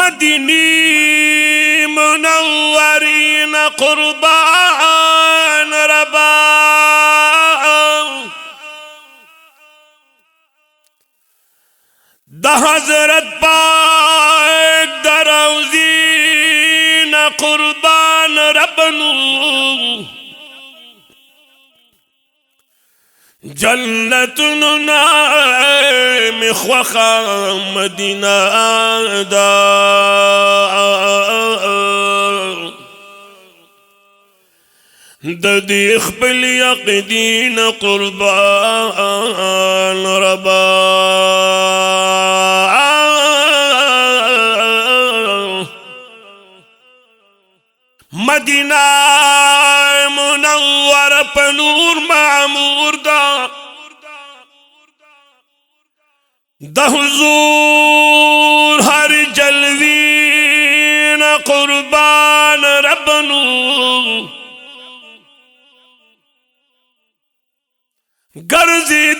مدني منورين قربان ربا دا حضرت پاک دا روزین قربان ربنو جنت نعیم خوخا مدینہ دا دا دی خپل یقدین قربان ربا مدینہ منور پنور معمور دا حضور ہر جلوین قربان ربنو گرزی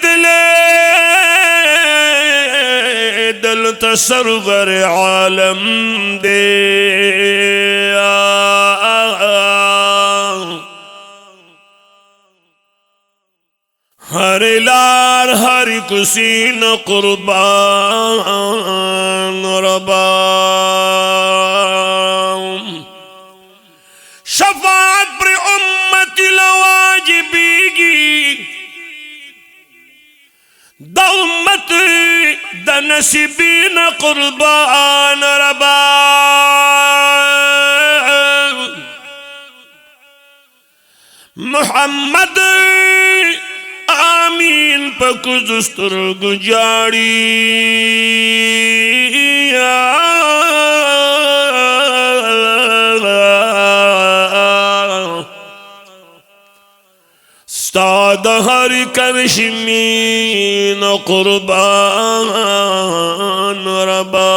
دل تصرور عالم دے ہر لار ہر کسین قربان ربا شفاعت پر امت لواجبیگی دا امت دا نصیبین قربان ربا محمد آمین پکو دسترگ جاڑی استاد ہر کرشمین قربان ربا